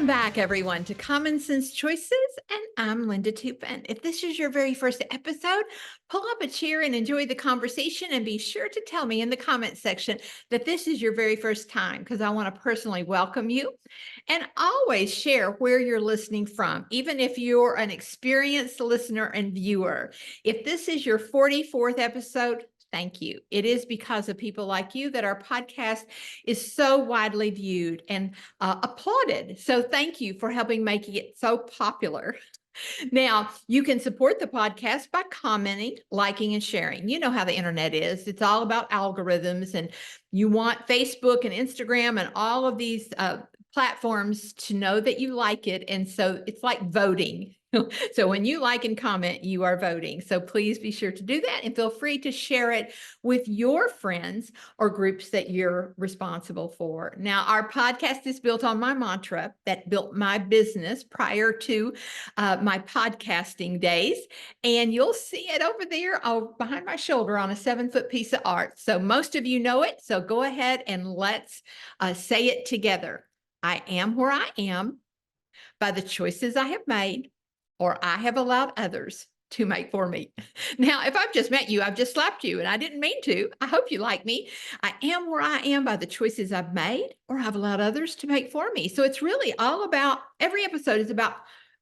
Welcome back, everyone, to Common Sense Choices, and I'm Linda Toupin. If this is your very first episode, pull up a chair and enjoy the conversation, and be sure to tell me in the comment section that this is your very first time, because I want to personally welcome you. And always share where you're listening from, even if you're an experienced listener and viewer. If this is your 44th episode, thank you. It is because of people like you that our podcast is so widely viewed and applauded. So thank you for helping making it so popular. Now, you can support the podcast by commenting, liking, and sharing. You know how the internet is. It's all about algorithms, and you want Facebook and Instagram and all of these platforms to know that you like it. And so it's like voting. So when you like and comment, you are voting. So please be sure to do that, and feel free to share it with your friends or groups that you're responsible for. Now, our podcast is built on my mantra that built my business prior to my podcasting days. And you'll see it over there behind my shoulder on a 7-foot piece of art. So most of you know it. So go ahead and let's say it together. I am where I am by the choices I have made, or I have allowed others to make for me. Now, if I've just met you, I've just slapped you, and I didn't mean to. I hope you like me. I am where I am by the choices I've made, or I've allowed others to make for me. So it's really all about, every episode is about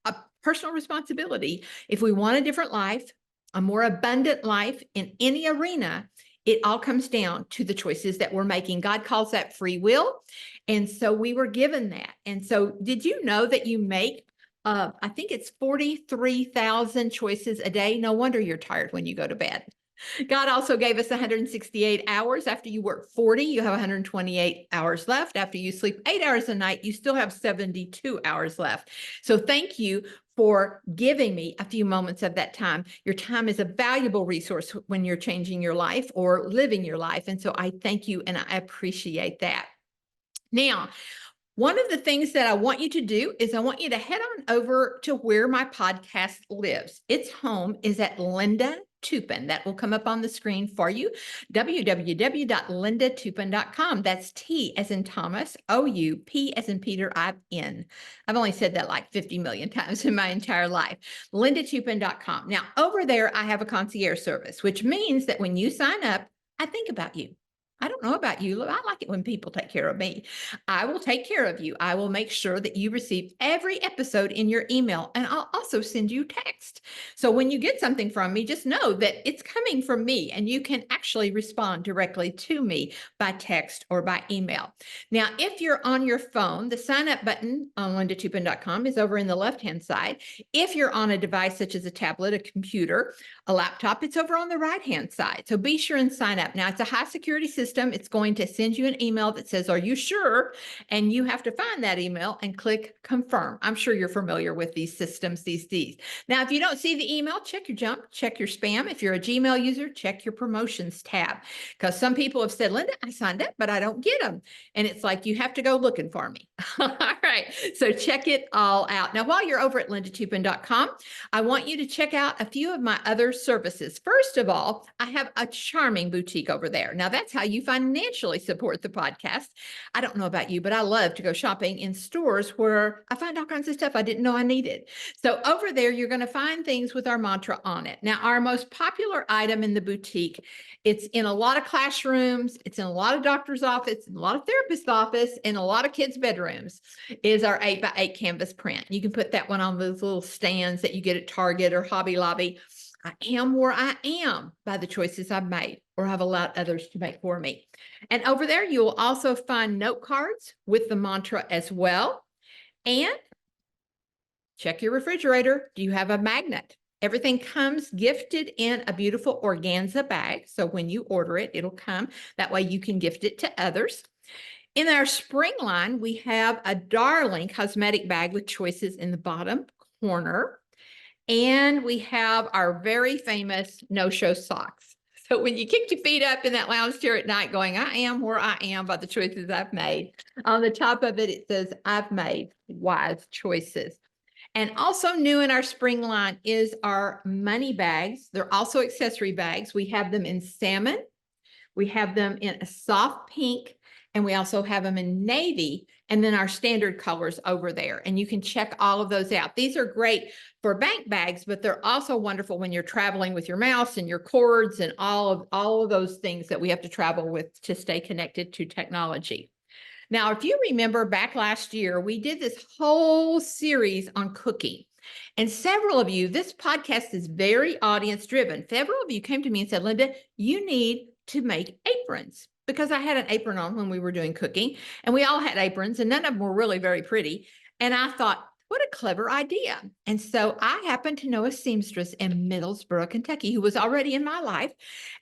a personal responsibility. If we want a different life, a more abundant life in any arena, it all comes down to the choices that we're making. God calls that free will. And so we were given that. And so did you know that you make I think it's 43,000 choices a day? No wonder you're tired when you go to bed. God also gave us 168 hours. After you work 40, you have 128 hours left. After you sleep 8 hours a night, you still have 72 hours left. So thank you for giving me a few moments of that time. Your time is a valuable resource when you're changing your life or living your life. And so I thank you, and I appreciate that. Now, one of the things that I want you to do is I want you to head on over to where my podcast lives. Its home is at Linda Toupin. That will come up on the screen for you. www.lindatoupin.com. That's T as in Thomas, O-U, P as in Peter, I-N. I've only said that like 50 million times in my entire life. Lindatoupin.com. Now, over there, I have a concierge service, which means that when you sign up, I think about you. I don't know about you. I like it when people take care of me. I will take care of you. I will make sure that you receive every episode in your email, and I'll also send you text. So when you get something from me, just know that it's coming from me, and you can actually respond directly to me by text or by email. Now, if you're on your phone, the sign up button on lindatoupin.com is over in the left-hand side. If you're on a device such as a tablet, a computer, a laptop, it's over on the right-hand side. So be sure and sign up. Now, it's a high security system. It's going to send you an email that says, "Are you sure?" And you have to find that email and click confirm. I'm sure you're familiar with these systems these days. Now, if you don't see the email, check your junk, check your spam. If you're a Gmail user, check your promotions tab, because some people have said, "Linda, I signed up, but I don't get them." And it's like, you have to go looking for me. All right. So check it all out. Now, while you're over at lindatoupin.com, I want you to check out a few of my other services. First of all, I have a charming boutique over there. Now, that's how you financially support the podcast. I don't know about you, but I love to go shopping in stores where I find all kinds of stuff I didn't know I needed. So over there, you're going to find things with our mantra on it. Now, our most popular item in the boutique, it's in a lot of classrooms, it's in a lot of doctor's office, in a lot of therapist office, and a lot of kids' bedrooms, is our 8x8 canvas print. You can put that one on those little stands that you get at Target or Hobby Lobby. I am where I am by the choices I've made, or have allowed others to make for me. And over there, you will also find note cards with the mantra as well. And check your refrigerator. Do you have a magnet? Everything comes gifted in a beautiful organza bag. So when you order it, it'll come. That way you can gift it to others. In our spring line, we have a darling cosmetic bag with choices in the bottom corner. And we have our very famous no-show socks. So when you kick your feet up in that lounge chair at night going, "I am where I am by the choices I've made," on the top of it, it says, "I've made wise choices." And also new in our spring line is our money bags. They're also accessory bags. We have them in salmon. We have them in a soft pink, and we also have them in navy and then our standard colors over there. And you can check all of those out. These are great for bank bags, but they're also wonderful when you're traveling with your mouse and your cords and all of those things that we have to travel with to stay connected to technology. Now, if you remember back last year, we did this whole series on cooking. And several of you, this podcast is very audience driven. Several of you came to me and said, Linda, you need to make aprons, because I had an apron on when we were doing cooking, and we all had aprons, and none of them were really very pretty. And I thought, what a clever idea. And so I happened to know a seamstress in Middlesboro, Kentucky, who was already in my life,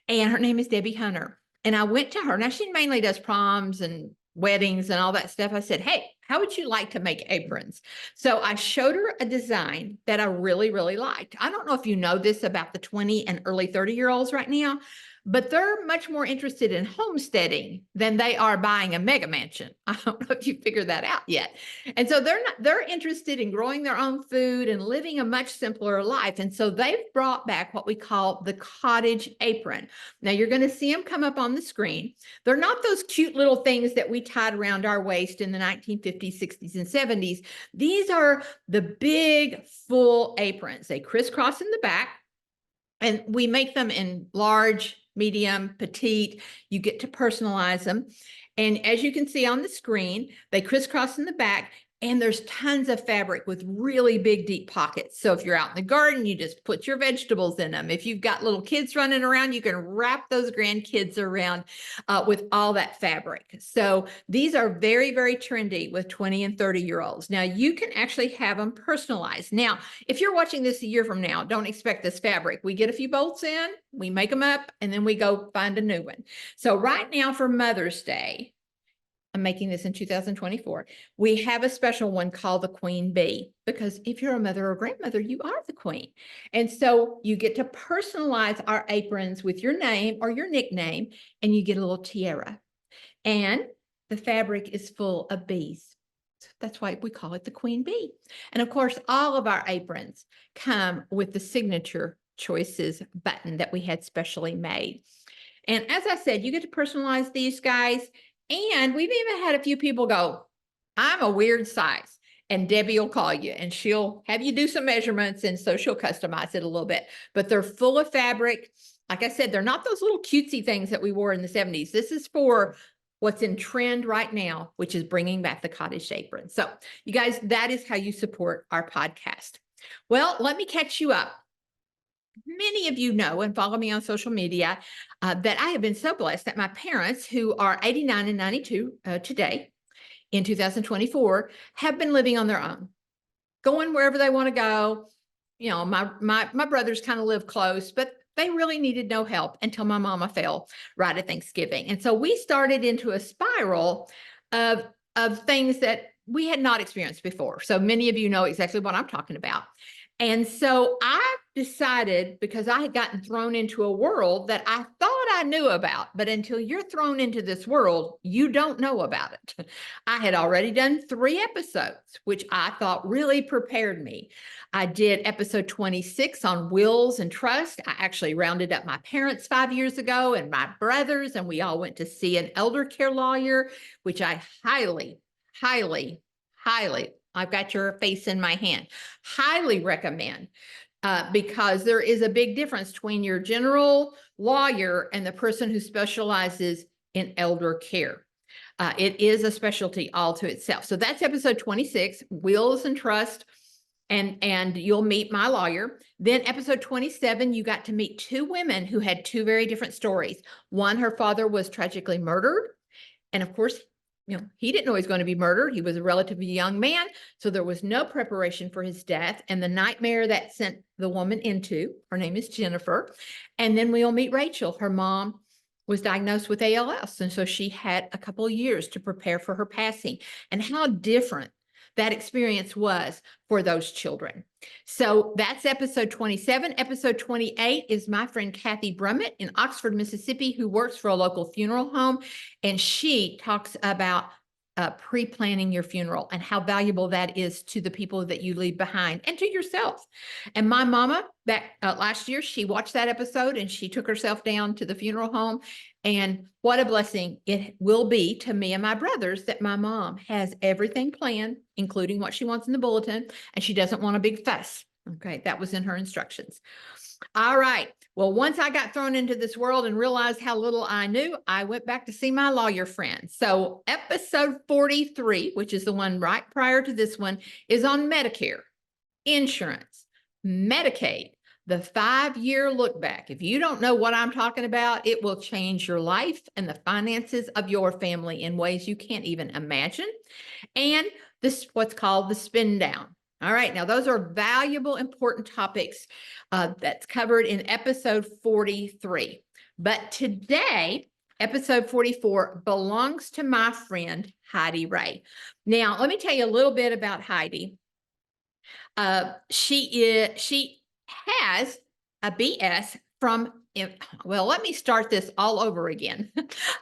and her name is Debbie Hunter. And I went to her. Now, she mainly does proms and weddings and all that stuff. I said, hey, how would you like to make aprons? So I showed her a design that I really, really liked. I don't know if you know this about the 20 and early 30-year-olds right now, but they're much more interested in homesteading than they are buying a mega mansion. I don't know if you figured that out yet. And so they're interested in growing their own food and living a much simpler life. And so they've brought back what we call the cottage apron. Now you're going to see them come up on the screen. They're not those cute little things that we tied around our waist in the 1950s, 60s, and 70s. These are the big full aprons. They crisscross in the back, and we make them in large, medium, petite. You get to personalize them. And as you can see on the screen, they crisscross in the back, and there's tons of fabric with really big, deep pockets. So if you're out in the garden, you just put your vegetables in them. If you've got little kids running around, you can wrap those grandkids around with all that fabric. So these are very, very trendy with 20 and 30-year-olds. Now, you can actually have them personalized. Now, if you're watching this a year from now, don't expect this fabric. We get a few bolts in, we make them up, and then we go find a new one. So right now for Mother's Day, I'm making this in 2024. We have a special one called the Queen Bee, because if you're a mother or grandmother, you are the queen. And so you get to personalize our aprons with your name or your nickname, and you get a little tiara. And the fabric is full of bees. That's why we call it the Queen Bee. And of course, all of our aprons come with the signature choices button that we had specially made. And as I said, you get to personalize these guys. And we've even had a few people go, I'm a weird size. And Debbie will call you and she'll have you do some measurements. And so she'll customize it a little bit. But they're full of fabric. Like I said, they're not those little cutesy things that we wore in the 70s. This is for what's in trend right now, which is bringing back the cottage apron. So you guys, that is how you support our podcast. Well, let me catch you up. Many of you know and follow me on social media that I have been so blessed that my parents, who are 89 and 92 today in 2024, have been living on their own, going wherever they want to go. You know, my brothers kind of live close, but they really needed no help until my mama fell right at Thanksgiving. And so we started into a spiral of things that we had not experienced before. So many of you know exactly what I'm talking about. And so I decided, because I had gotten thrown into a world that I thought I knew about, but until you're thrown into this world, you don't know about it. I had already done 3 episodes, which I thought really prepared me. I did episode 26 on wills and trust. I actually rounded up my parents 5 years ago and my brothers, and we all went to see an elder care lawyer, which I highly, I've got your face in my hand, highly recommend, because there is a big difference between your general lawyer and the person who specializes in elder care. It is a specialty all to itself. So that's episode 26, wills and trust, and you'll meet my lawyer. Then episode 27, you got to meet 2 women who had 2 very different stories. One, her father was tragically murdered. And of course, you know, he didn't know he was going to be murdered. He was a relatively young man, so there was no preparation for his death and the nightmare that sent the woman into. Her name is Jennifer. And then we'll meet Rachel. Her mom was diagnosed with ALS, and so she had a couple of years to prepare for her passing, and how different that experience was for those children. So that's episode 27. Episode 28 is my friend Kathy Brummett in Oxford, Mississippi, who works for a local funeral home. And she talks about pre-planning your funeral and how valuable that is to the people that you leave behind and to yourself. And my mama, back last year, she watched that episode and she took herself down to the funeral home. And what a blessing it will be to me and my brothers that my mom has everything planned, including what she wants in the bulletin, and she doesn't want a big fuss. Okay, that was in her instructions. All right. Well, once I got thrown into this world and realized how little I knew, I went back to see my lawyer friend. So, episode 43, which is the one right prior to this one, is on Medicare, insurance, Medicaid, the 5-year look back. If you don't know what I'm talking about, it will change your life and the finances of your family in ways you can't even imagine. And this, what's called the spin down. All right, now those are valuable, important topics that's covered in episode 43. But today, episode 44 belongs to my friend, Heidi Rea. Now, let me tell you a little bit about Heidi. She has a BS from, well, let me start this all over again.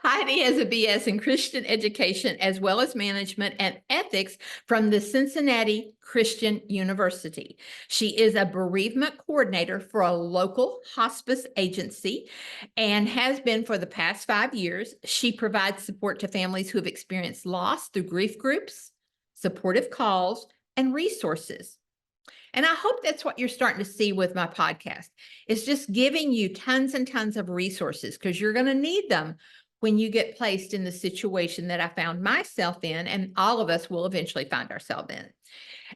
Heidi has a BS in Christian education as well as management and ethics from the Cincinnati Christian University. She is a bereavement coordinator for a local hospice agency and has been for the past 5 years. She provides support to families who have experienced loss through grief groups, supportive calls, and resources. And I hope that's what you're starting to see with my podcast. It's just giving you tons and tons of resources because you're going to need them when you get placed in the situation that I found myself in, and all of us will eventually find ourselves in.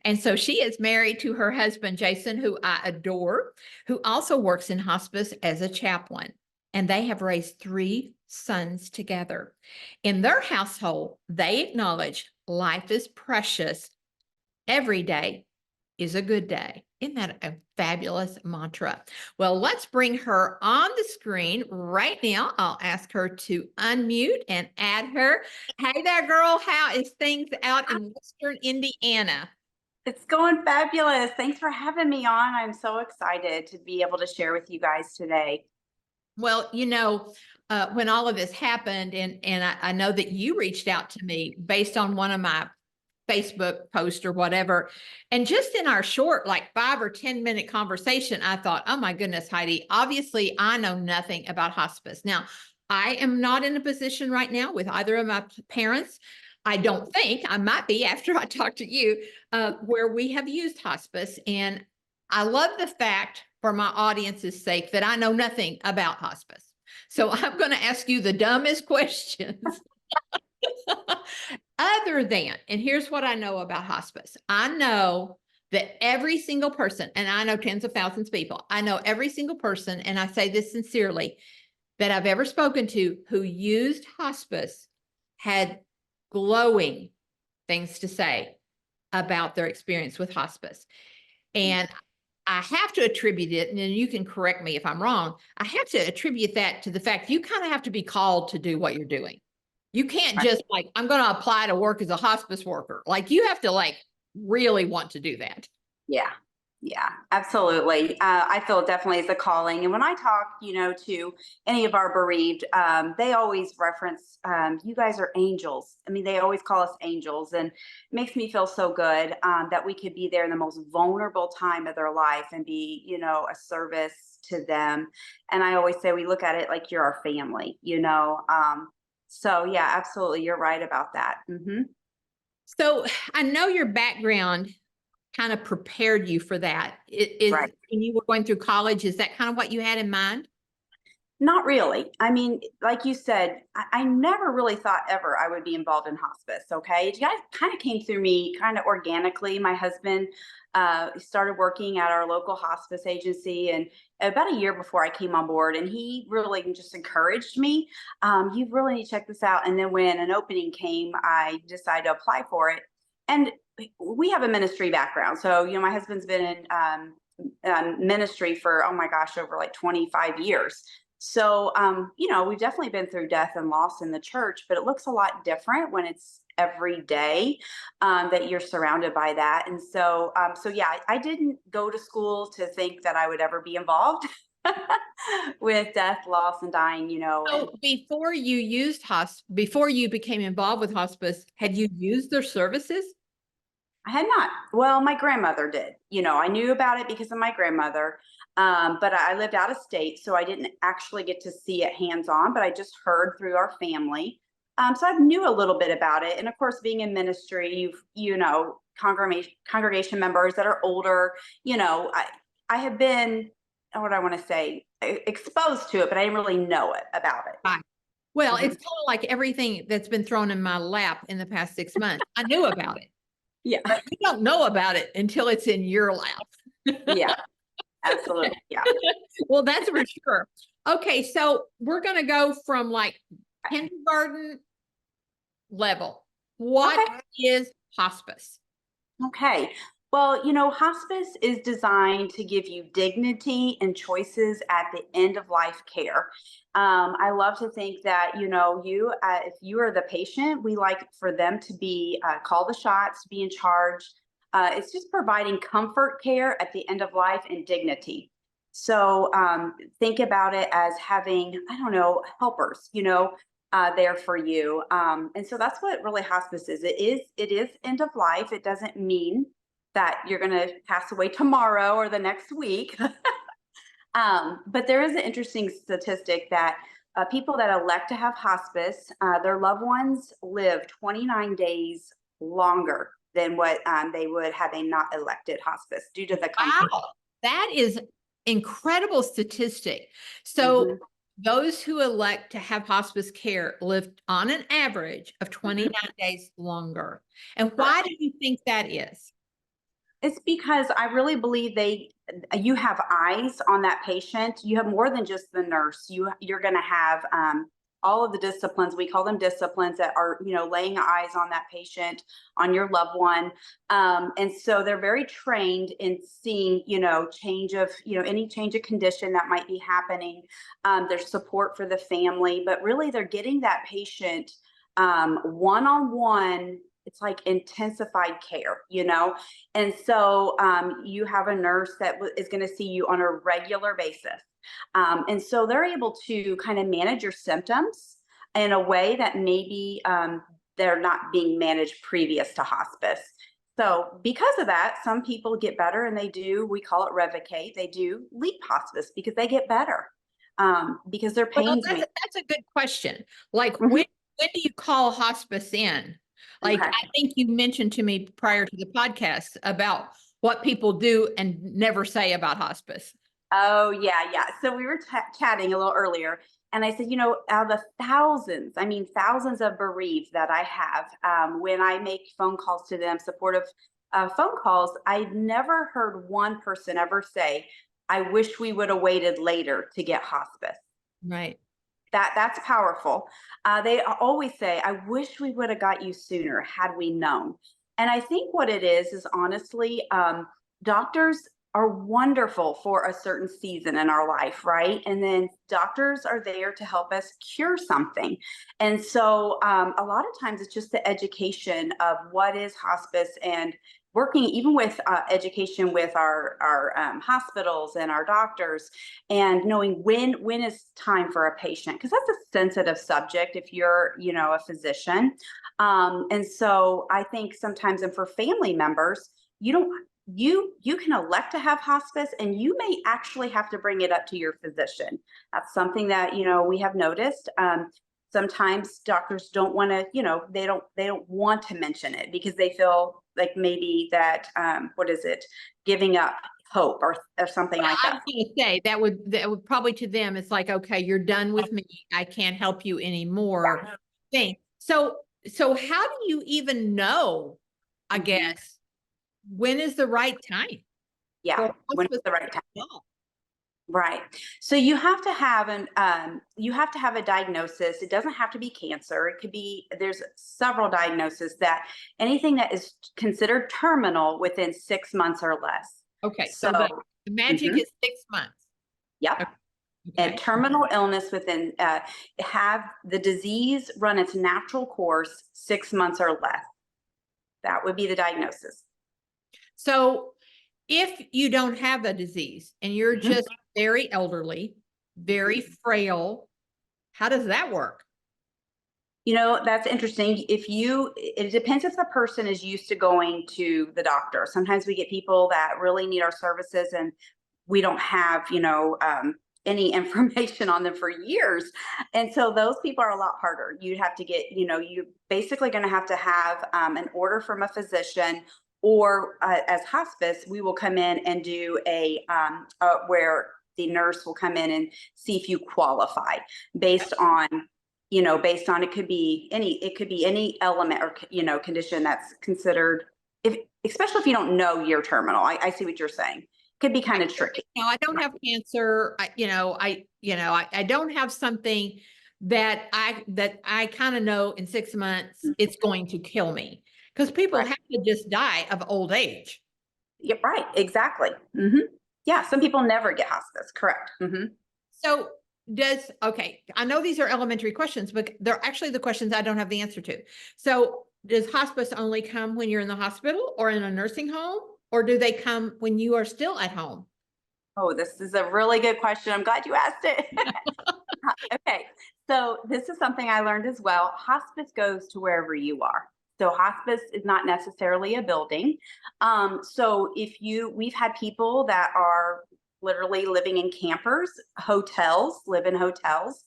And so she is married to her husband, Jason, who I adore, who also works in hospice as a chaplain. And they have raised 3 sons together. In their household, they acknowledge life is precious. Every day is a good day. Isn't that a fabulous mantra? Well, let's bring her on the screen right now. I'll ask her to unmute and add her. Hey there, girl. How is things out in Western Indiana? It's going fabulous. Thanks for having me on. I'm so excited to be able to share with you guys today. Well, when all of this happened, and I know that you reached out to me based on one of my Facebook post or whatever. And just in our short, like 5 or 10 minute conversation, I thought, oh my goodness, Heidi, obviously I know nothing about hospice. Now, I am not in a position right now with either of my parents. I don't think I might be after I talk to you, where we have used hospice. And I love the fact, for my audience's sake, that I know nothing about hospice. So I'm going to ask you the dumbest questions. Other than, and here's what I know about hospice. I know that every single person, and I know tens of thousands of people, I know every single person, and I say this sincerely, that I've ever spoken to who used hospice had glowing things to say about their experience with hospice. And I have to attribute it, and then you can correct me if I'm wrong. I have to attribute that to the fact you kind of have to be called to do what you're doing. You can't just like, I'm going to apply to work as a hospice worker. Like you have to like really want to do that. Yeah, yeah, absolutely. I feel it definitely is a calling. And when I talk, to any of our bereaved, they always reference, you guys are angels. I mean, they always call us angels. And it makes me feel so good that we could be there in the most vulnerable time of their life and be, a service to them. And I always say we look at it like you're our family, So yeah, absolutely. You're right about that. So I know your background kind of prepared you for that. Right. When you were going through college, is that kind of what you had in mind? Not really. I mean, like you said, I never really thought ever I would be involved in hospice. Okay. It kind of came through me kind of organically. My husband started working at our local hospice agency, and about a year before I came on board, and he really just encouraged me. You really need to check this out. And then when an opening came, I decided to apply for it. And we have a ministry background. So, my husband's been in ministry for, oh my gosh, over like 25 years. So, we've definitely been through death and loss in the church, but it looks a lot different when it's every day that you're surrounded by that. And so yeah, I didn't go to school to think that I would ever be involved. with death, loss, and dying, you know. And So before you used before you became involved with hospice, had you used their services? I had not. Well, my grandmother did. You know, I knew about it because of my grandmother, but I lived out of state, so I didn't actually get to see it hands on. But I just heard through our family, so I knew a little bit about it. And of course, being in ministry, you know, congregation members that are older. You know, I have been, what I want to say, exposed to it, but I didn't really know it about it. Right. Well, it's Mhm. kind of like everything that's been thrown in my lap in the past 6 months. I knew about it, Yeah, but you don't know about it until it's in your lap. yeah, absolutely, yeah. Well, that's for sure. Okay, so we're going to go from like kindergarten level. What Okay. is hospice? Okay. Well, you know, hospice is designed to give you dignity and choices at the end of life care. I love to think that, you know, if you are the patient, we like for them to be call the shots, to be in charge. It's just providing comfort care at the end of life and dignity. So think about it as having, I don't know, helpers, you know, there for you. And so that's what really hospice is. It is end of life. It doesn't mean that you're going to pass away tomorrow or the next week. But there is an interesting statistic that people that elect to have hospice, their loved ones live 29 days longer than what they would had they not elected hospice due to the comfort. Wow, that is incredible statistic. So Mhm, those who elect to have hospice care live on an average of mhm. 29 days longer. And why Correct. do you think that is? It's because I really believe you have eyes on that patient. You have more than just the nurse. You're going to have all of the disciplines. We call them disciplines that are, you know, laying eyes on that patient, on your loved one, and so they're very trained in seeing, you know, any change of condition that might be happening. There's support for the family, but really they're getting that patient one on one. It's like intensified care, you know. And so you have a nurse that is going to see you on a regular basis. And so they're able to kind of manage your symptoms in a way that maybe they're not being managed previous to hospice. So because of that, some people get better and we call it revocate. They do leave hospice because they get better because their Well, pains may. that's a good question. Like Mhm. when do you call hospice in? Like Okay. I think you mentioned to me prior to the podcast about what people do and never say about hospice. Oh, yeah, yeah. So we were chatting a little earlier, and I said, you know, out of the thousands, I mean, thousands of bereaved that I have, when I make phone calls to them, supportive phone calls, I've never heard one person ever say, I wish we would have waited later to get hospice. Right. That's powerful. They always say, "I wish we would have got you sooner had we known." And I think what it is honestly, doctors are wonderful for a certain season in our life, right? And then doctors are there to help us cure something. And so, a lot of times, it's just the education of what is hospice and working even with education with our hospitals and our doctors and knowing when is time for a patient because that's a sensitive subject if you're, you know, a physician. And so I think sometimes, and for family members, you don't you can elect to have hospice and you may actually have to bring it up to your physician. That's something that, you know, we have noticed. Sometimes doctors don't want to, you know, they don't want to mention it because they feel like maybe that what is it, giving up hope or something Well, like I that. was going to say that would probably to them, it's like, okay, you're done with me. I can't help you anymore. Yeah. Thing. So how do you even know, I Mhm. guess, when is the right time Yeah, for when it's hospice the to right time. be involved? Right. So you have to have a diagnosis. It doesn't have to be cancer. It could be there's several diagnoses that anything that is considered terminal within 6 months or less. Okay, So, so the magic mhm, is 6 months. yep. And Okay. terminal illness within have the disease run its natural course 6 months or less. That would be the diagnosis. So If you don't have a disease and you're Mhm. just very elderly, very frail, how does that work? You know, that's interesting. It depends if the person is used to going to the doctor. Sometimes we get people that really need our services and we don't have, any information on them for years. And so those people are a lot harder. You'd have to get, you basically going to have an order from a physician, or as hospice, we will come in and do where the nurse will come in and see if you qualify based on it could be any element or condition that's considered, if especially if you don't know you're terminal. I see what you're saying. Could be kind of tricky. No, I don't have cancer. I don't have something that I kind of know in 6 months Mhm. it's going to kill me, because people Right. have to just die of old age. Yeah, right. Exactly. Yeah. Some people never get hospice. Correct. So okay, I know these are elementary questions, but they're actually the questions I don't have the answer to. So does hospice only come when you're in the hospital or in a nursing home, or do they come when you are still at home? Oh, this is a really good question. I'm glad you asked it. Okay. So this is something I learned as well. Hospice goes to wherever you are. So hospice is not necessarily a building. We've had people that are literally living in campers, hotels, live in hotels.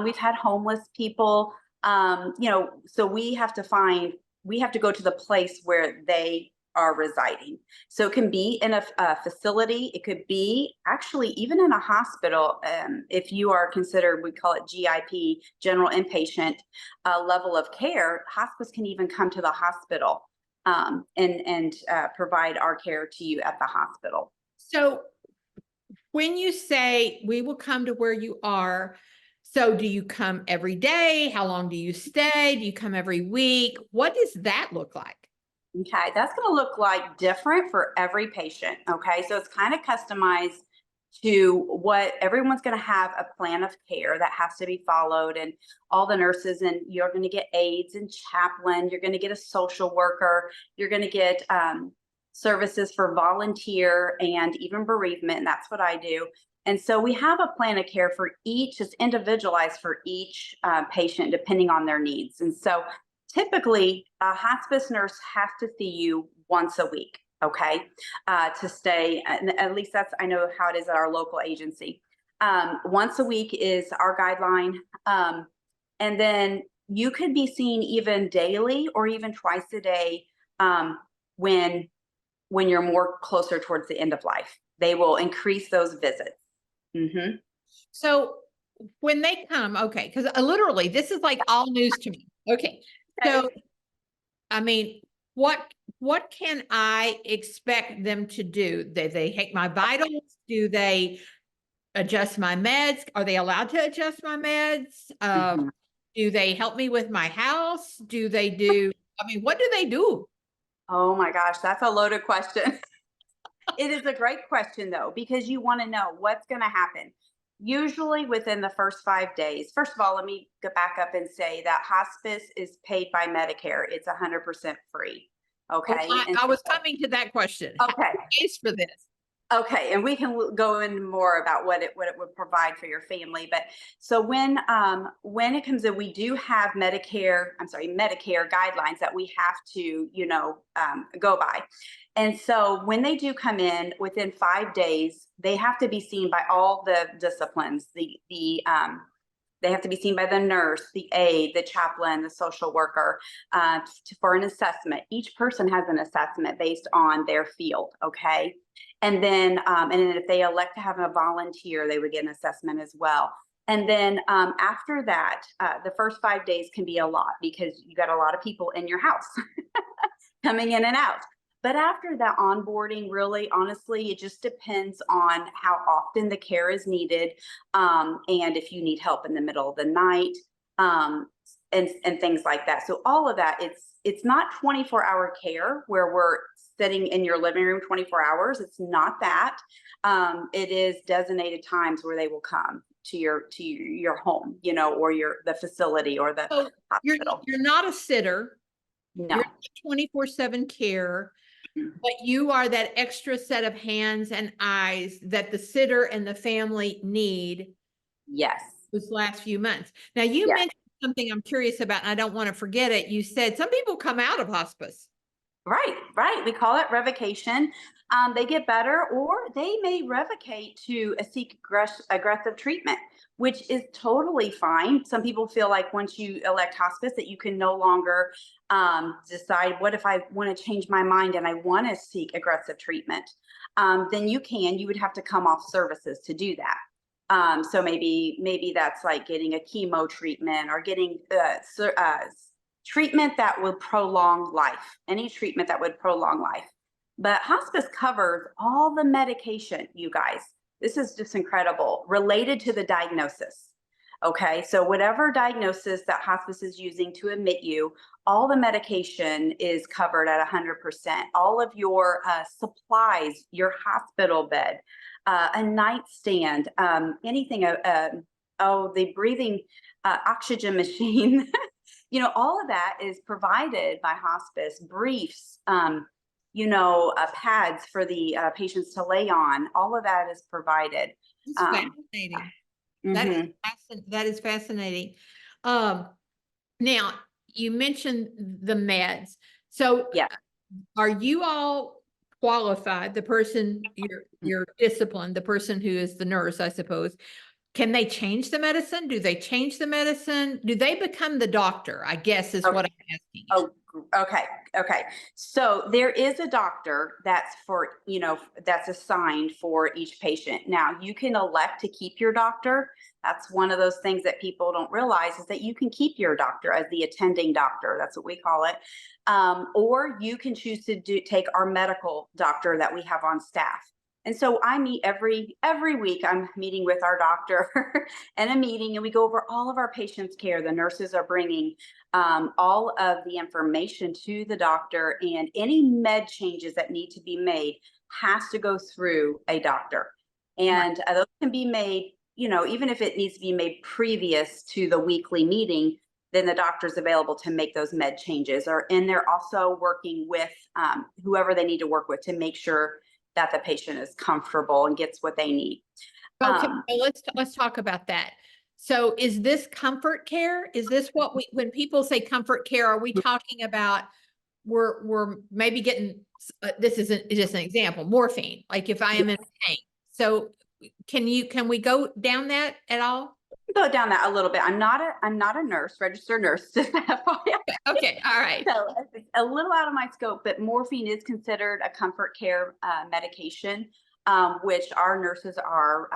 We've had homeless people. So we have to go to the place where they are residing. So it can be in a facility. It could be actually even in a hospital. If you are considered, we call it GIP, general inpatient level of care, hospice can even come to the hospital and provide our care to you at the hospital. So when you say we will come to where you are, so do you come every day? How long do you stay? Do you come every week? What does that look like? Okay, that's going to look like different for every patient. Okay, so it's kind of customized to what everyone's going to have a plan of care that has to be followed, and all the nurses, and you're going to get aides and chaplain, you're going to get a social worker, you're going to get services for volunteer and even bereavement, and that's what I do. And so we have a plan of care for each, it's individualized for each patient depending on their needs. And so typically, a hospice nurse has to see you once a week, okay, to stay. And at least that's, I know how it is at our local agency. Once a week is our guideline. And then you could be seen even daily or even twice a day um, when you're more closer towards the end of life. They will increase those visits. Mm-hmm. So when they come, okay, because literally this is like all news to me. Okay. Okay. So, I mean, what can I expect them to do? They take my vitals? Do they adjust my meds? Are they allowed to adjust my meds? Mhm. Do they help me with my house? I mean, what do they do? Oh my gosh, that's a loaded question. It is a great question though, because you want to know what's going to happen. Usually within the first 5 days. First of all, let me go back up and say that hospice is paid by Medicare. It's 100% free. Well, Okay. And I was coming to that question. How okay. do you pays for this? Okay, and we can go into more about what it would provide for your family. But so when it comes in, we do have Medicare guidelines that we have to go by. And so when they do come in within 5 days, they have to be seen by all the disciplines. They have to be seen by the nurse, the aide, the chaplain, the social worker for an assessment. Each person has an assessment based on their field. Okay. And then if they elect to have a volunteer, they would get an assessment as well. And then after that, the first 5 days can be a lot because you got a lot of people in your house coming in and out. But after that onboarding, really, honestly, it just depends on how often the care is needed, and if you need help in the middle of the night, um, and things like that. So all of that, it's not 24-hour care where we're sitting in your living room 24 hours. It's not that. It is designated times where they will come to your home, or the facility or the So hospital. you're not a sitter. You're No. 24/7 care. But you are that extra set of hands and eyes that the sitter and the family need Yes. this last few months. Now, you Yes. mentioned something I'm curious about, and I don't want to forget it. You said some people come out of hospice. Right, right. We call it revocation. They get better, or they may revocate to seek aggressive treatment, which is totally fine. Some people feel like once you elect hospice, that you can no longer decide, what if I want to change my mind and I want to seek aggressive treatment? Then you can. You would have to come off services to do that. So maybe that's like getting a chemo treatment or getting treatment that would prolong life, any treatment that would prolong life. But hospice covers all the medication, you guys. This is just incredible, related to the diagnosis. Okay, so whatever diagnosis that hospice is using to admit you, all the medication is covered at 100%. All of your supplies, your hospital bed, a nightstand, anything, the breathing oxygen machine. All of that is provided by hospice, briefs, pads for the patients to lay on. All of that is provided. It's fascinating. Mhm. That is fascinating. Now you mentioned the meds. So Yeah. are you all qualified? The person, your discipline, the person who is the nurse, I suppose. Can they change the medicine? Do they change the medicine? Do they become the doctor? I guess is what I'm asking. Oh, okay. Okay. So there is a doctor that's assigned for each patient. Now, you can elect to keep your doctor. That's one of those things that people don't realize, is that you can keep your doctor as the attending doctor. That's what we call it. Or you can choose to take our medical doctor that we have on staff. And so I meet every week. I'm meeting with our doctor and a meeting, and we go over all of our patients' care. The nurses are bringing all of the information to the doctor, and any med changes that need to be made has to go through a doctor. And those can be made, even if it needs to be made previous to the weekly meeting, then the doctor's available to make those med changes. And they're also working with whoever they need to work with to make sure that the patient is comfortable and gets what they need. Okay, so let's talk about that. So is this comfort care? Is this what when people say comfort care, are we talking about we're maybe getting, this isn't just an example, morphine, like if I am in pain. So can we go down that at all? Go down that a little bit. I'm not a nurse, registered nurse. Just Okay, all right. So it's a little out of my scope, but morphine is considered a comfort care medication, which our nurses are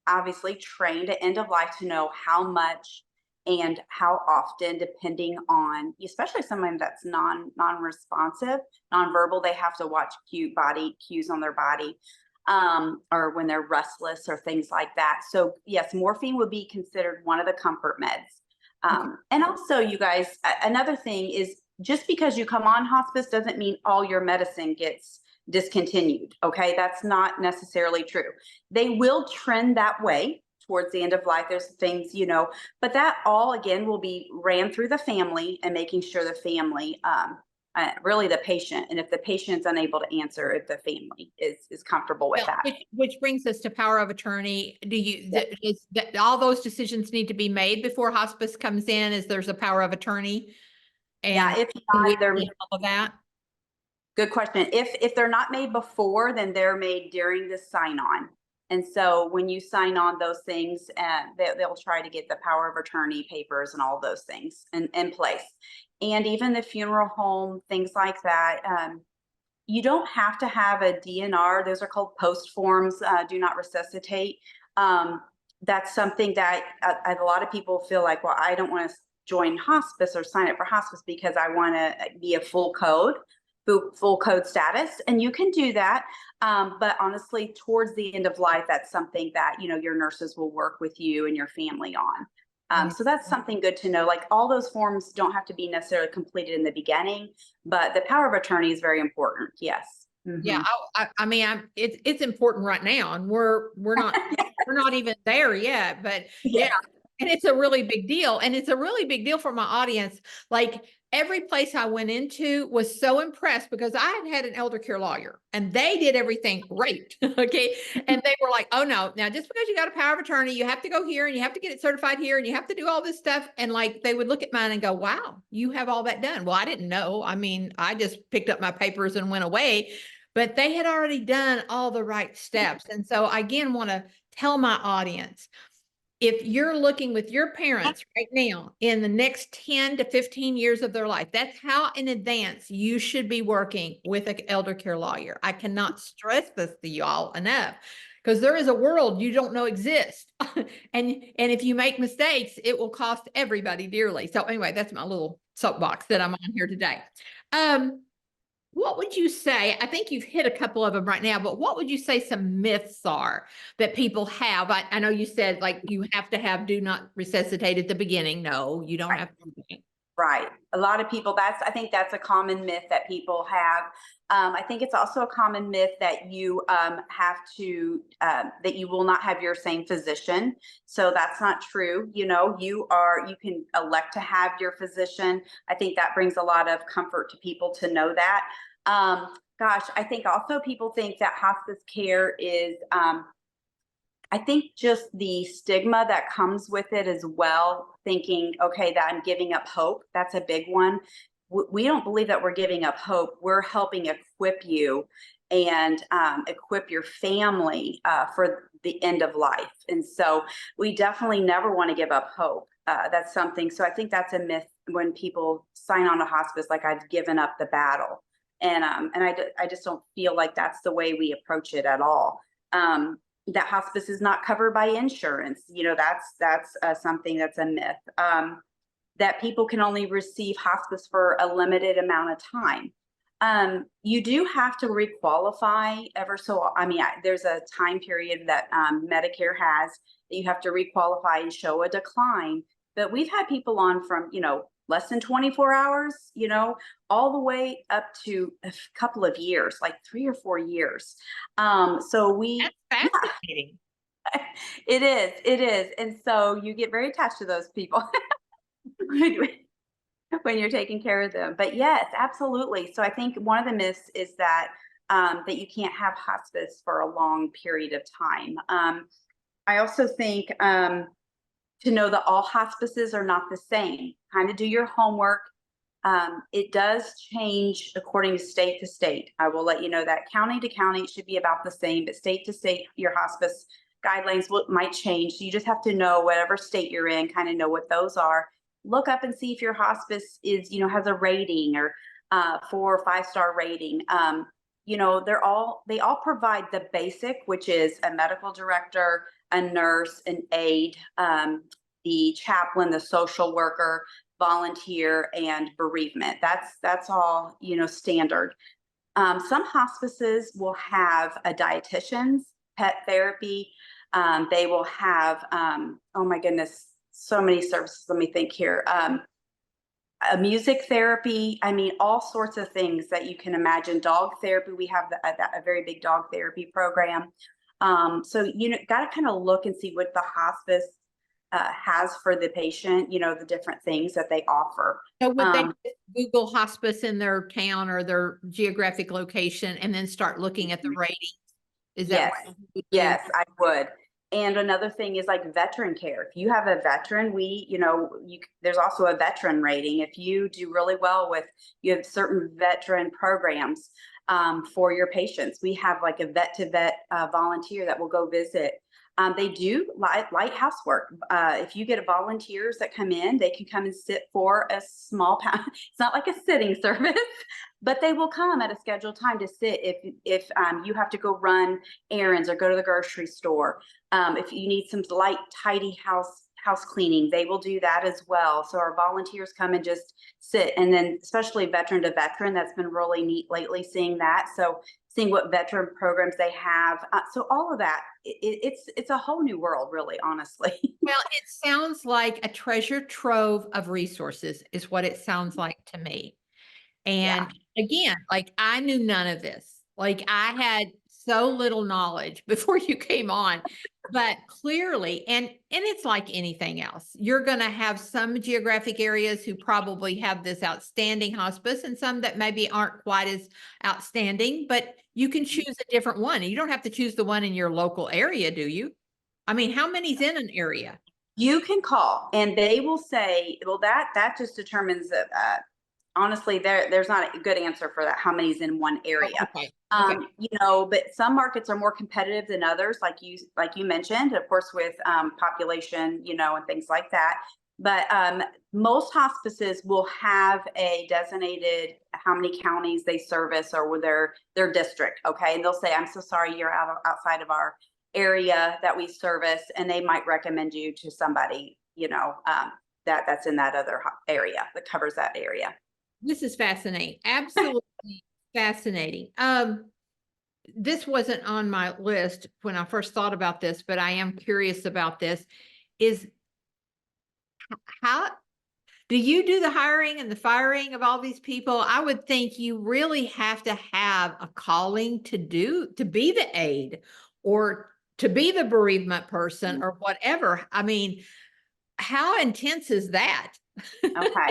obviously trained at end of life to know how much and how often, depending on, especially someone that's non-responsive, nonverbal. They have to watch body cues on their body, or when they're restless or things like that. So yes, morphine would be considered one of the comfort meds. And also, you guys, another thing is, just because you come on hospice doesn't mean all your medicine gets discontinued. Okay, that's not necessarily true. They will trend that way towards the end of life. There's things, but that all again will be ran through the family, and making sure the family, really the patient, and if the patient's unable to answer, if the family is comfortable with that. Which brings us to power of attorney. Is that all those decisions need to be made before hospice comes in? Is there's a power of attorney? And Yeah, if we not, they're all of that. good question. If they're not made before, then they're made during the sign-on. And so when you sign on those things, they'll try to get the power of attorney papers and all those things in place. And even the funeral home, things like that. You don't have to have a DNR. Those are called post forms, do not resuscitate. That's something that a lot of people feel like, well, I don't want to join hospice or sign up for hospice because I want to be a full code status. And you can do that. But honestly, towards the end of life, that's something that, your nurses will work with you and your family on. So that's something good to know. Like, all those forms don't have to be necessarily completed in the beginning, but the power of attorney is very important. Yes. Mm-hmm. Yeah, I mean, it's important right now, and we're not we're not even there yet. But yeah, And it's a really big deal. And it's a really big deal for my audience. Like every place I went into was so impressed because I had had an elder care lawyer and they did everything right. Okay. And they were like, oh no, now just because you got a power of attorney, you have to go here and you have to get it certified here and you have to do all this stuff. And like they would look at mine and go, wow, you have all that done. Well, I didn't know. I mean, I just picked up my papers and went away, but they had already done all the right steps. And so I again want to tell my audience, if you're looking with your parents right now in the next 10 to 15 years of their life, that's how in advance you should be working with an elder care lawyer. I cannot stress this to y'all enough because there is a world you don't know exists. And if you make mistakes, it will cost everybody dearly. So anyway, that's my little soapbox that I'm on here today. What would you say? I think you've hit a couple of them right now, but what would you say some myths are that people have? I know you said like you have to have do not resuscitate at the beginning. No, you don't Right. have to. Right. A lot of people, I think that's a common myth that people have. I think it's also a common myth that you have to, that you will not have your same physician. So that's not true. You know, you can elect to have your physician. I think that brings a lot of comfort to people to know that. Gosh, I think also people think that hospice care is, I think just the stigma that comes with it as well, thinking, okay, that I'm giving up hope. That's a big one. We don't believe that we're giving up hope. We're helping equip you and equip your family for the end of life. And so we definitely never want to give up hope. That's something. So I think that's a myth when people sign on to hospice, like I've given up the battle. And I just don't feel like that's the way we approach it at all. That hospice is not covered by insurance. You know, that's something that's a myth. That people can only receive hospice for a limited amount of time. You do have to requalify ever so. I mean, there's a time period that Medicare has that you have to requalify and show a decline. But we've had people on from, you know, less than 24 hours, you know, all the way up to a couple of years, like 3 or 4 years. So we, That's yeah, fascinating. it is. And so you get very attached to those people when you're taking care of them. But yes, absolutely. So I think one of the myths is that that you can't have hospice for a long period of time. I also think to know that all hospices are not the same. Kind of do your homework. It does change according to state. I will let you know that county to county it should be about the same, but state to state, your hospice guidelines might change. So you just have to know whatever state you're in, kind of know what those are. Look up and see if your hospice is, you know, has a rating or 4 or 5-star rating. You know, they all provide the basic, which is a medical director, a nurse, an aide, the chaplain, the social worker, volunteer, and bereavement. That's all, you know, standard. Some hospices will have a dietitian's, pet therapy. They will have, oh my goodness, so many services. Let me think here. A music therapy. I mean, all sorts of things that you can imagine. Dog therapy. We have a very big dog therapy program. So, you know, got to kind of look and see what the hospice has for the patient, you know, the different things that they offer. So would they just Google hospice in their town or their geographic location and then start looking at the ratings? Is that Yes, what you would do? yes, I would. And another thing is like veteran care. If you have a veteran, you know, there's also a veteran rating. If you do really well with, you have certain veteran programs for your patients. We have like a vet to vet volunteer that will go visit. They do light housework. If you get volunteers that come in, they can come and sit for a small pound. It's not like a sitting service, but they will come at a scheduled time to sit if you have to go run errands or go to the grocery store. If you need some light, tidy house cleaning, they will do that as well. So our volunteers come and just sit, and then especially veteran to veteran, that's been really neat lately seeing that. So seeing what veteran programs they have. So all of that, it's a whole new world, really, honestly. Well, it sounds like a treasure trove of resources is what it sounds like to me. Yeah. And again, like I knew none of this. Like I had so little knowledge before you came on, but clearly, and it's like anything else. You're going to have some geographic areas who probably have this outstanding hospice and some that maybe aren't quite as outstanding, but you can choose a different one. You don't have to choose the one in your local area, do you? I mean, how many's in an area? You can call and they will say, well, that just determines that, honestly, there's not a good answer for that, how many's in one Oh, area. okay. Okay. You know, but some markets are more competitive than others, like you mentioned, of course, with population, you know, and things like that. But most hospices will have a designated how many counties they service or with their district. Okay, and they'll say, "I'm so sorry, you're outside of our area that we service," and they might recommend you to somebody, you know, that's in that other area that covers that area. This is fascinating. Absolutely fascinating. This wasn't on my list when I first thought about this, but I am curious about this. Is how do you do the hiring and the firing of all these people? I would think you really have to have a calling to be the aide or to be the bereavement person or whatever. I mean, how intense is that? Okay.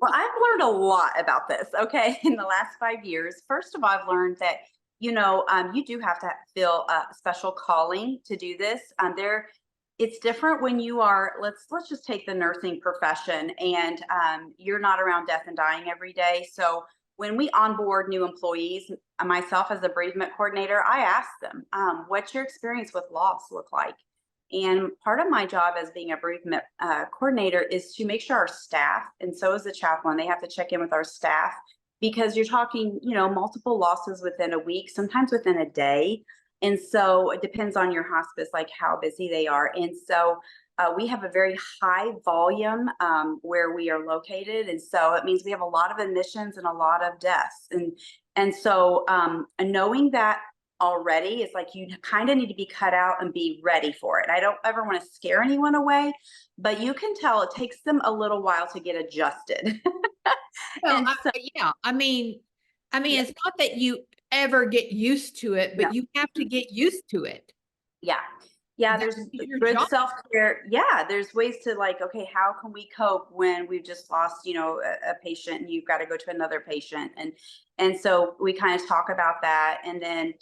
Well, I've learned a lot about this, okay, in the last 5 years. First of all, I've learned that, you know, you do have to feel a special calling to do this. It's different when you are, let's just take the nursing profession and you're not around death and dying every day. So when we onboard new employees, myself as a bereavement coordinator, I ask them, what's your experience with loss look like? And part of my job as being a bereavement coordinator is to make sure our staff, and so is the chaplain, they have to check in with our staff because you're talking, you know, multiple losses within a week, sometimes within a day. And so it depends on your hospice, like how busy they are. And so we have a very high volume where we are located. And so it means we have a lot of admissions and a lot of deaths. And so knowing that already, it's like you kind of need to be cut out and be ready for it. I don't ever want to scare anyone away, but you can tell it takes them a little while to get adjusted. Well, And so, yeah, yeah, it's not that you ever get used to it, no, but you have to get used to it. yeah. Yeah, That's there's your good job. self-care. Yeah, there's ways to like, okay, how can we cope when we've just lost, you know, a patient and you've got to go to another patient. And so we kind of talk about that. And then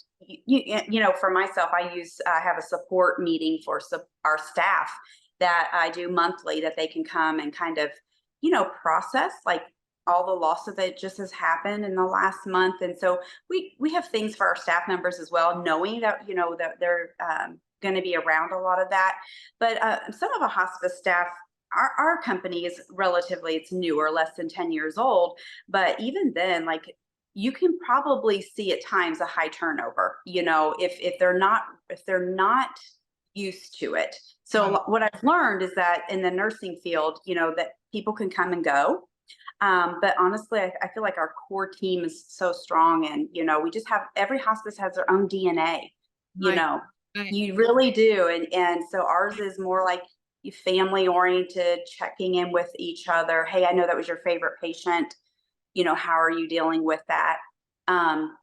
you know, for myself, I have a support meeting for our staff that I do monthly that they can come and kind of, you know, process like all the losses that just has happened in the last month. And so we have things for our staff members as well, knowing that, you know, that they're going to be around a lot of that. But some of the hospice staff, our company is relatively, it's newer, less than 10 years old. But even then, like you can probably see at times a high turnover, you know, if they're not used to it. So Right. what I've learned is that in the nursing field, you know, that people can come and go. But honestly, I feel like our core team is so strong and, you know, we just have, every hospice has their own DNA, you Right. know, Right. you really do. And so ours is more like family oriented, checking in with each other. Hey, I know that was your favorite patient. You know, how are you dealing with that?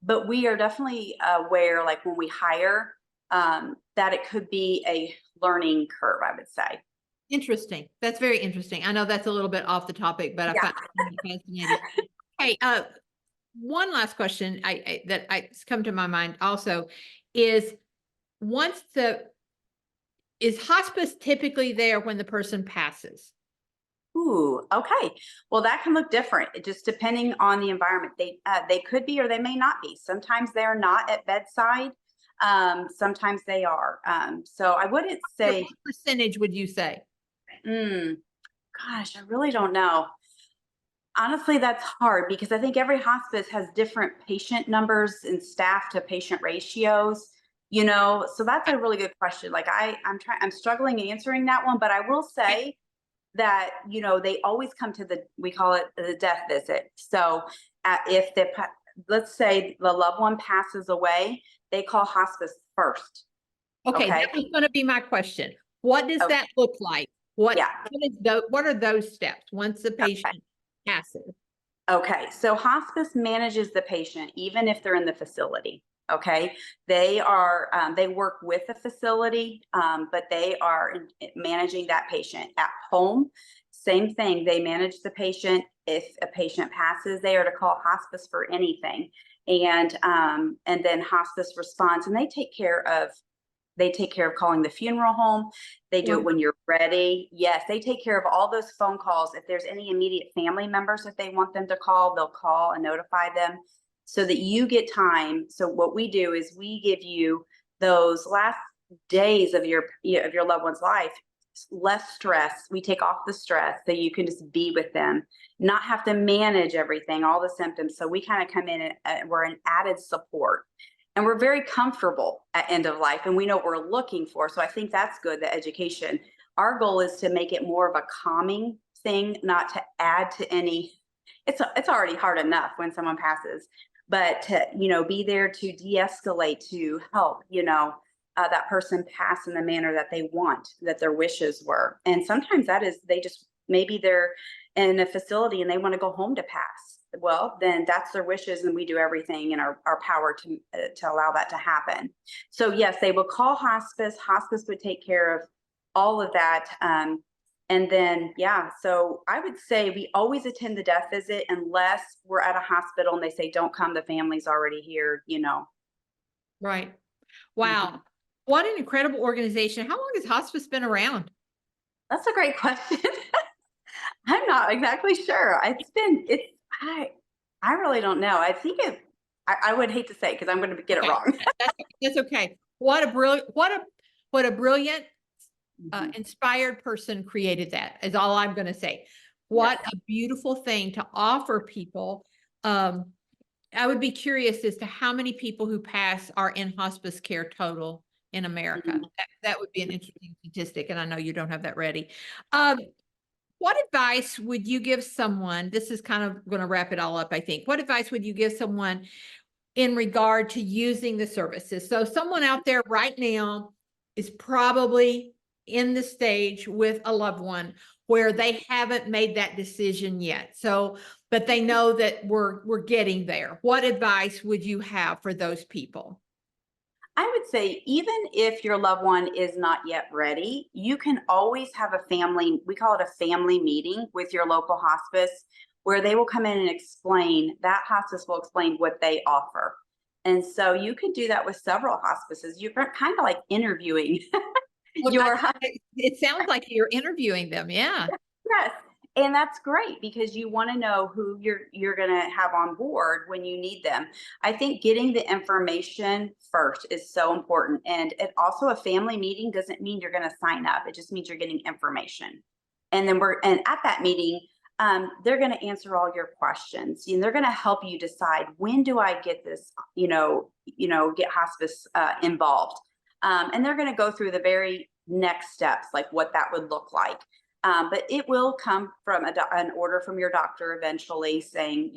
But we are definitely aware, like when we hire, that it could be a learning curve, I would say. Interesting. That's very interesting. I know that's a little bit off the topic, but I Yeah. find it fascinating. Hey, one last question it's come to my mind also is once is hospice typically there when the person passes? Ooh, okay. Well, that can look different, just depending on the environment. They could be or they may not be. Sometimes they're not at bedside. Sometimes they are. So I wouldn't What say, percentage would you say? mm, gosh, I really don't know. Honestly, that's hard because I think every hospice has different patient numbers and staff to patient ratios, you know. So that's a really good question. Like I'm struggling answering that one, but I will say that, you know, they always come to we call it the death visit. So if let's say the loved one passes away, they call hospice first. Okay, that Okay. was going to be my question. What does Okay. that look like? What Yeah. what are those steps once the Okay. patient passes? Okay. So hospice manages the patient even if they're in the facility. Okay. They work with the facility, but they are managing that patient at home. Same thing. They manage the patient. If a patient passes, they are to call hospice for anything. And then hospice responds, and they take care of calling the funeral home. They do it when you're ready. Yes, they take care of all those phone calls. If there's any immediate family members that they want them to call, they'll call and notify them so that you get time. So what we do is we give you those last days of your loved one's life less stress. We take off the stress so you can just be with them, not have to manage everything, all the symptoms. So we kind of come in and we're an added support. And we're very comfortable at end of life, and we know what we're looking for. So I think that's good, the education. Our goal is to make it more of a calming thing, not to add to any. It's already hard enough when someone passes, but to be there to de-escalate, to help that person pass in the manner that they want, that their wishes were. And sometimes that is maybe they're in a facility and they want to go home to pass. Well, then that's their wishes, and we do everything in our power to allow that to happen. So yes, they will call hospice. Hospice would take care of all of that. And then, yeah, so I would say we always attend the death visit unless we're at a hospital and they say, don't come, the family's already here. Right. Wow. Mhm. What an incredible organization. How long has hospice been around? That's a great question. I'm not exactly sure. I really don't know. I think I would hate to say because I'm going to get it Okay. wrong. That's okay. What a brilliant, Mhm. inspired person created that, is all I'm going to say. Yes. What a beautiful thing to offer people. Um, I would be curious as to how many people who pass are in hospice care total in America. Mhm. That would be an interesting statistic, and I know you don't have that ready. Um, what advice would you give someone? This is kind of going to wrap it all up, I think. What advice would you give someone in regard to using the services? So someone out there right now is probably in the stage with a loved one where they haven't made that decision yet. So, but they know that we're getting there. What advice would you have for those people? I would say, even if your loved one is not yet ready, you can always have a family, we call it a family meeting with your local hospice, where they will come in and explain, that hospice will explain what they offer. And so you can do that with several hospices. You're kind of like interviewing Well, your it sounds like you're interviewing them. Yeah. Yes, and that's great because you want to know who you're going to have on board when you need them. I think getting the information first is so important, and it also, a family meeting doesn't mean you're going to sign up. It just means you're getting information, and then at that meeting. They're going to answer all your questions, and they're going to help you decide, when do I get this, get hospice involved, and they're going to go through the very next steps, like what that would look like. But it will come from an order from your doctor eventually saying,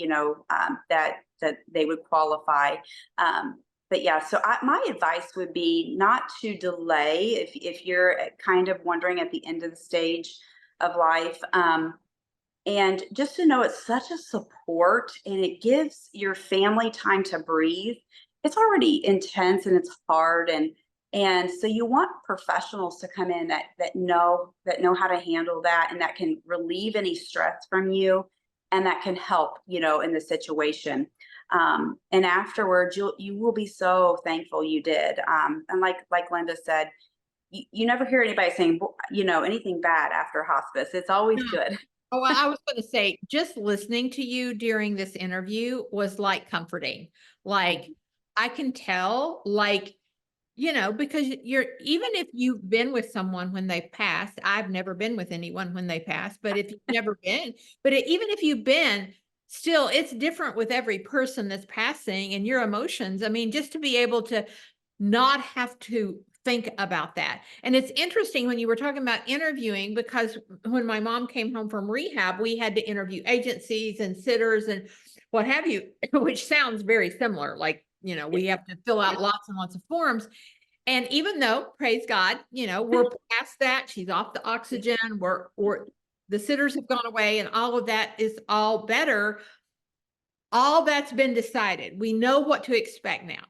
that they would qualify. But yeah, so my advice would be not to delay if you're kind of wondering at the end of the stage of life. And just to know it's such a support, and it gives your family time to breathe. It's already intense and it's hard, and so you want professionals to come in that know how to handle that, and that can relieve any stress from you, and that can help in the situation. And afterwards, you will be so thankful you did. And like Linda said, you never hear anybody saying anything bad after hospice. It's always good. Oh, well, I was going to say, just listening to you during this interview was like comforting. Like, I can tell, like, because even if you've been with someone when they passed, I've never been with anyone when they passed, but if you've never been, even if you've been, still, it's different with every person that's passing and your emotions. I mean, just to be able to not have to think about that. And it's interesting when you were talking about interviewing, because when my mom came home from rehab, we had to interview agencies and sitters and what have you, which sounds very similar. Like, we have to fill out lots and lots of forms. And even though, praise God, we're past that, she's off the oxygen, the sitters have gone away, and all of that is all better. All that's been decided. We know what to expect now.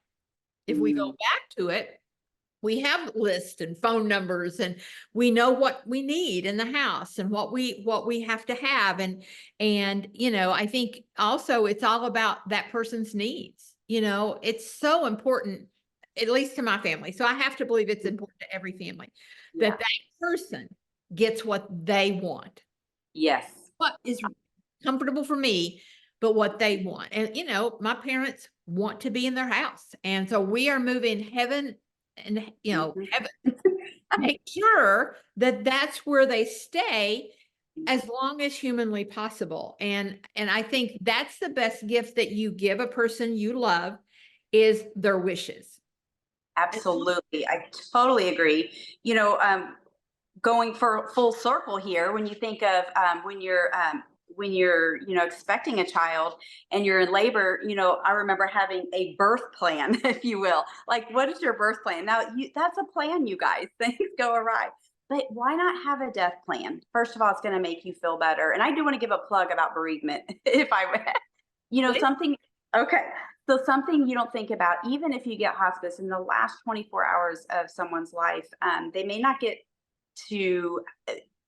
If we go back to it, we have lists and phone numbers, and we know what we need in the house and what we have to have. And, you know, I think also it's all about that person's needs. You know, it's so important, at least to my family. So I have to believe it's important to every family Yeah. that person gets what they want, Yes. what is comfortable for me, but what they want. And, you know, my parents want to be in their house. And so we are moving heaven and, you know, Mhm. heaven, make sure that that's where they stay as long as humanly possible. And I think that's the best gift that you give a person you love is their wishes. Absolutely. I totally agree. You know, going for full circle here, when you think of when you're, you know, expecting a child and you're in labor, you know, I remember having a birth plan, if you will. Like, what is your birth plan? Now, that's a plan, you guys. Things go awry. But why not have a death plan? First of all, it's going to make you feel better. And I do want to give a plug about bereavement, if I, you know, something. Okay. So something you don't think about, even if you get hospice in the last 24 hours of someone's life, they may not get to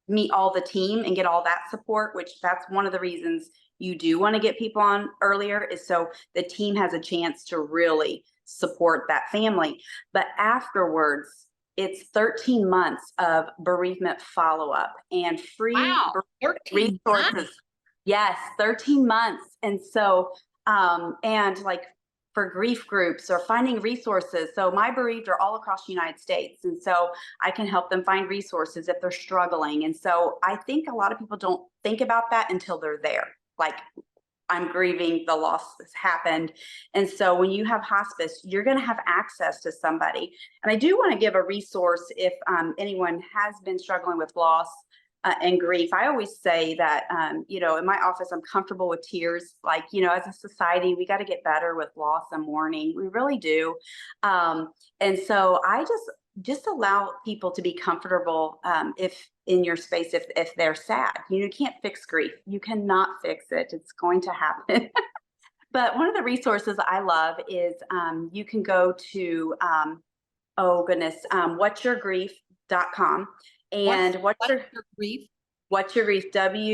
meet all the team and get all that support, which that's one of the reasons you do want to get people on earlier, is so the team has a chance to really support that family. But afterwards, it's 13 months of bereavement follow-up and free Wow, 13 months? resources. Yes, 13 months. And so, and like for grief groups or finding resources. So my bereaved are all across the United States. And so I can help them find resources if they're struggling. And so I think a lot of people don't think about that until they're there. Like, I'm grieving, the loss has happened. And so when you have hospice, you're going to have access to somebody. And I do want to give a resource if anyone has been struggling with loss and grief. I always say that, you know, in my office, I'm comfortable with tears. Like, you know, as a society, we got to get better with loss and mourning. We really do. And so I just allow people to be comfortable if in your space, if they're sad. You can't fix grief. You cannot fix it. It's going to happen. But one of the resources I love is you can go to, oh goodness, what'syourgrief.com. And What's your grief? What's your grief? WHAT',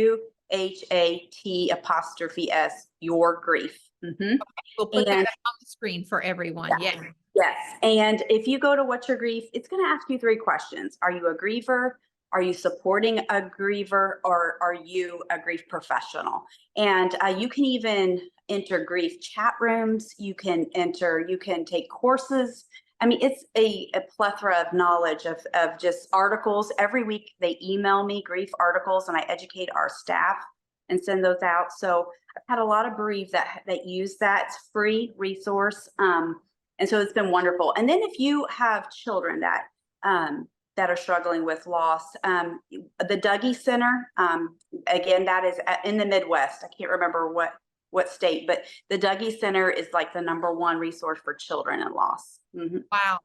your grief. Mm-hmm. We'll put that And up on the screen for everyone. Yes. yes. And if you go to What's Your Grief, it's going to ask you 3 questions. Are you a griever? Are you supporting a griever? Or are you a grief professional? And you can even enter grief chat rooms. You can take courses. I mean, it's a plethora of knowledge of just articles. Every week they email me grief articles and I educate our staff and send those out. So I've had a lot of bereaved that use that. It's free resource. And so it's been wonderful. And then if you have children that are struggling with loss, the Dougie Center, again, that is in the Midwest. I can't remember what state, but the Dougie Center is like the #1 resource for children in loss. Mm-hmm. Wow.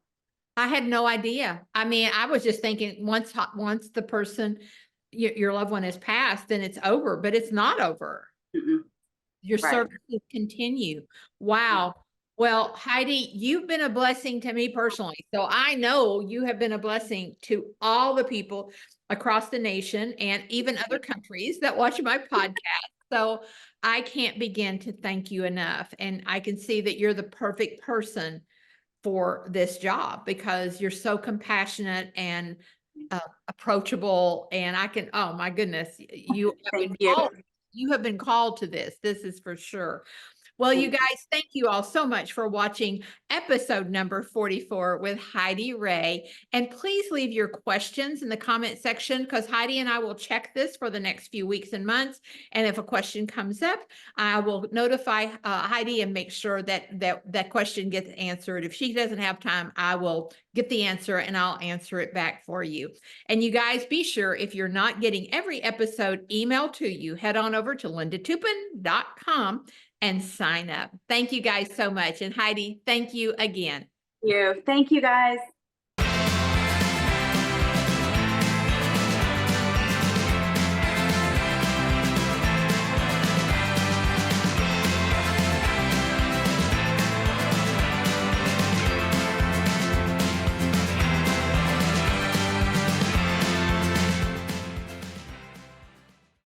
I had no idea. I mean, I was just thinking once the person, your loved one has passed, then it's over, but it's not over. Mm-mm. Your Right. services continue. Wow. Well, Heidi, you've been a blessing to me personally. So I know you have been a blessing to all the people across the nation and even other countries that watch my podcast. So I can't begin to thank you enough. And I can see that you're the perfect person for this job because you're so compassionate and approachable. And I can, oh my goodness, Thank you. You have been called to this. This is for sure. Well, you guys, thank you all so much for watching episode number 44 with Heidi Rea. And please leave your questions in the comment section because Heidi and I will check this for the next few weeks and months. And if a question comes up, I will notify Heidi and make sure that question gets answered. If she doesn't have time, I will get the answer and I'll answer it back for you. And you guys be sure if you're not getting every episode emailed to you, head on over to lindatoupin.com and sign up. Thank you guys so much. And Heidi, thank you again. Thank you guys.